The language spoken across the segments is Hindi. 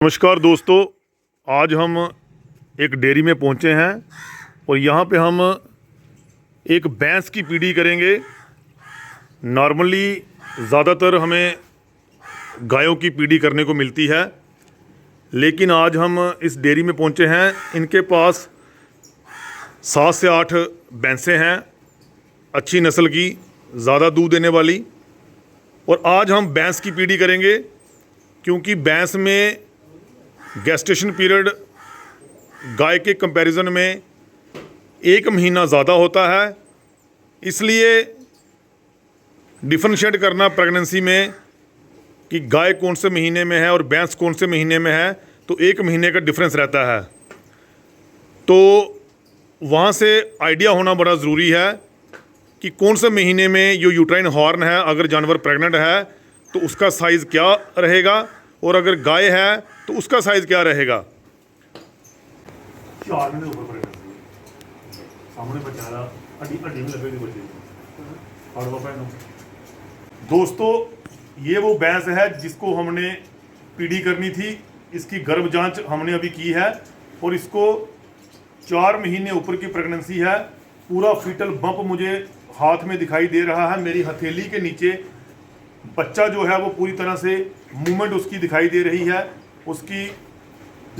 नमस्कार दोस्तों, आज हम एक डेयरी में पहुंचे हैं और यहाँ पे हम एक भैंस की पीढ़ी करेंगे। नॉर्मली ज़्यादातर हमें गायों की पीढ़ी करने को मिलती है, लेकिन आज हम इस डेयरी में पहुंचे हैं। इनके पास 7 से 8 भैंसें हैं, अच्छी नस्ल की, ज़्यादा दूध देने वाली। और आज हम भैंस की पीढ़ी करेंगे क्योंकि भैंस में गेस्टेशन पीरियड गाय के कंपैरिजन में 1 महीना ज़्यादा होता है। इसलिए डिफरेंशिएट करना प्रेगनेंसी में कि गाय कौन से महीने में है और भैंस कौन से महीने में है, तो 1 महीने का डिफरेंस रहता है। तो वहाँ से आइडिया होना बड़ा ज़रूरी है कि कौन से महीने में जो यूट्राइन हॉर्न है, अगर जानवर प्रेग्नेंट है तो उसका साइज़ क्या रहेगा, और अगर गाय है तो उसका साइज क्या रहेगा। 4 महीने ऊपर सामने बच्चा हड्डी में लगेगी बच्चे को। दोस्तों, ये वो भैंस है जिसको हमने पीढ़ी करनी थी। इसकी गर्भ जांच हमने अभी की है और इसको 4 महीने ऊपर की प्रेगनेंसी है। पूरा फीटल बम्प मुझे हाथ में दिखाई दे रहा है। मेरी हथेली के नीचे बच्चा जो है वो पूरी तरह से मूवमेंट उसकी दिखाई दे रही है। उसकी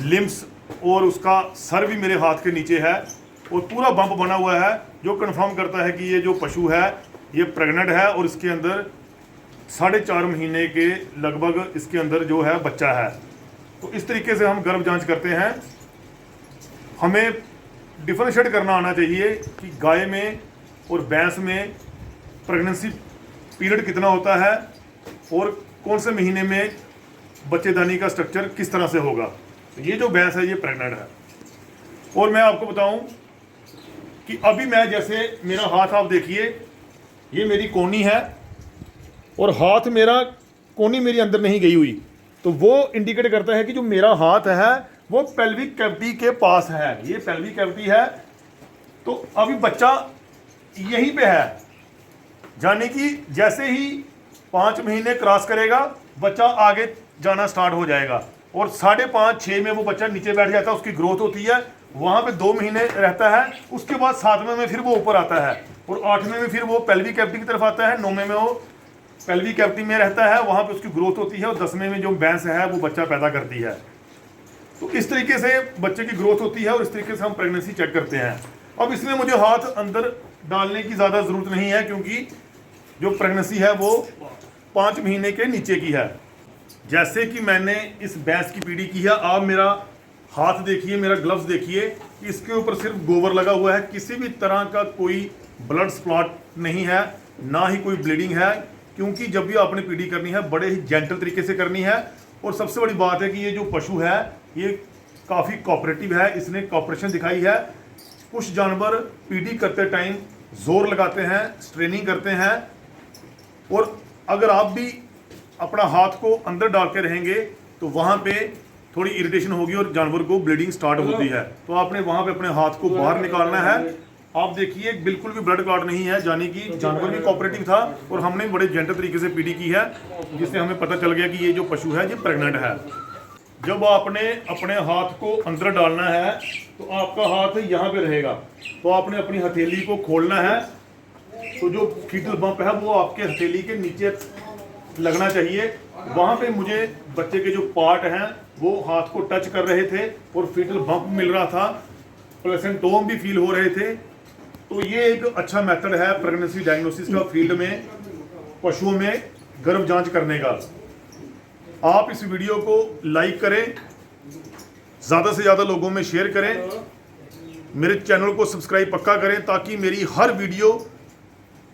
लिम्स और उसका सर भी मेरे हाथ के नीचे है और पूरा बम्प बना हुआ है, जो कंफर्म करता है कि ये जो पशु है ये प्रेग्नेंट है और इसके अंदर 4.5 महीने के लगभग इसके अंदर जो है बच्चा है। तो इस तरीके से हम गर्भ जांच करते हैं। हमें डिफरेंशिएट करना आना चाहिए कि गाय में और भैंस में प्रेगनेंसी पीरियड कितना होता है और कौन से महीने में बच्चेदानी का स्ट्रक्चर किस तरह से होगा। तो ये जो भैंस है ये प्रेग्नेंट है। और मैं आपको बताऊं कि अभी मैं जैसे मेरा हाथ आप देखिए, ये मेरी कोहनी है और हाथ मेरा कोहनी मेरी अंदर नहीं गई हुई, तो वो इंडिकेट करता है कि जो मेरा हाथ है वो पेल्विक कैविटी के पास है। ये पेल्विक कैविटी है, तो अभी बच्चा यहीं पे है। यानी कि जैसे ही 5 महीने क्रॉस करेगा बच्चा आगे जाना स्टार्ट हो जाएगा और 5.5-6 में वो बच्चा नीचे बैठ जाता है, उसकी ग्रोथ होती है। वहाँ पे 2 महीने रहता है, उसके बाद 7वें में फिर वो ऊपर आता है और 8वें में फिर वो पेल्विक कैविटी की तरफ आता है। 9वें में वो पेल्विक कैविटी में रहता है, वहाँ पे उसकी ग्रोथ होती है और 10वें में जो भैंस है वो बच्चा पैदा करती है। तो इस तरीके से बच्चे की ग्रोथ होती है और इस तरीके से हम प्रेगनेंसी चेक करते हैं। अब इसमें मुझे हाथ अंदर डालने की ज़्यादा ज़रूरत नहीं है क्योंकि जो प्रेगनेंसी है वो 5 महीने के नीचे की है। जैसे कि मैंने इस भैंस की पीढ़ी की है, आप मेरा हाथ देखिए, मेरा ग्लव्स देखिए, इसके ऊपर सिर्फ गोबर लगा हुआ है। किसी भी तरह का कोई ब्लड स्प्लॉट नहीं है, ना ही कोई ब्लीडिंग है, क्योंकि जब भी आपने पीढ़ी करनी है बड़े ही जेंटल तरीके से करनी है। और सबसे बड़ी बात है कि ये जो पशु है ये काफ़ी कोऑपरेटिव है, इसने कोऑपरेशन दिखाई है। कुछ जानवर पीढ़ी करते टाइम जोर लगाते हैं, स्ट्रेनिंग करते हैं, और अगर आप भी अपना हाथ को अंदर डाल के रहेंगे तो वहाँ पे थोड़ी इरिटेशन होगी और जानवर को ब्लीडिंग स्टार्ट होती है। तो आपने वहाँ पे अपने हाथ को बाहर निकालना है। आप देखिए बिल्कुल भी ब्लड क्लॉट नहीं है, यानी कि जानवर भी कोऑपरेटिव था और हमने बड़े जेंटल तरीके से पीढ़ी की है, जिससे हमें पता चल गया कि ये जो पशु है ये प्रेग्नेंट है। जब आपने अपने हाथ को अंदर डालना है तो आपका हाथ यहाँ पे रहेगा, तो आपने अपनी हथेली को खोलना है। तो जो फीटल बम्प है वो आपके हथेली के नीचे लगना चाहिए। वहाँ पे मुझे बच्चे के जो पार्ट हैं वो हाथ को टच कर रहे थे और फीटल बम्प मिल रहा था, प्लेसेंटोम भी फील हो रहे थे। तो ये एक अच्छा मेथड है प्रेगनेंसी डायग्नोसिस का फील्ड में पशुओं में गर्भ जांच करने का। आप इस वीडियो को लाइक करें, ज़्यादा से ज़्यादा लोगों में शेयर करें, मेरे चैनल को सब्सक्राइब पक्का करें ताकि मेरी हर वीडियो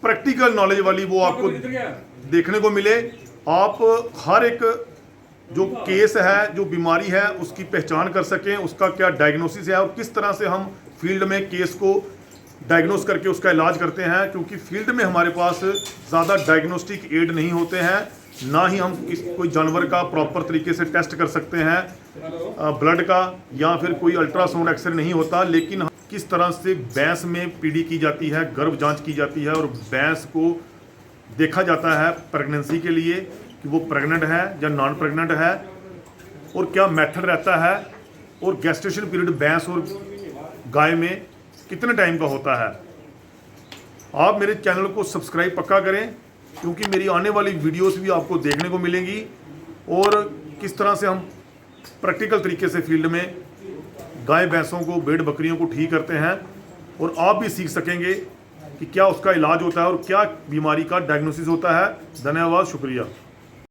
प्रैक्टिकल नॉलेज वाली वो आपको देखने को मिले। आप हर एक जो केस है, जो बीमारी है, उसकी पहचान कर सकें, उसका क्या डायग्नोसिस है और किस तरह से हम फील्ड में केस को डायग्नोस करके उसका इलाज करते हैं। क्योंकि फील्ड में हमारे पास ज़्यादा डायग्नोस्टिक एड नहीं होते हैं, ना ही हम कोई जानवर का प्रॉपर तरीके से टेस्ट कर सकते हैं ब्लड का, या फिर कोई अल्ट्रासाउंड एक्सरे नहीं होता। लेकिन किस तरह से भैंस में पीढ़ी की जाती है, गर्भ जांच की जाती है और भैंस को देखा जाता है प्रेगनेंसी के लिए कि वो प्रेग्नेंट है या नॉन प्रेग्नेंट है, और क्या मेथड रहता है और गेस्टेशन पीरियड भैंस और गाय में कितने टाइम का होता है। आप मेरे चैनल को सब्सक्राइब पक्का करें, क्योंकि मेरी आने वाली वीडियोस भी आपको देखने को मिलेंगी और किस तरह से हम प्रैक्टिकल तरीके से फील्ड में गाय भैंसों को, भेड़ बकरियों को ठीक करते हैं, और आप भी सीख सकेंगे कि क्या उसका इलाज होता है और क्या बीमारी का डायग्नोसिस होता है। धन्यवाद, शुक्रिया।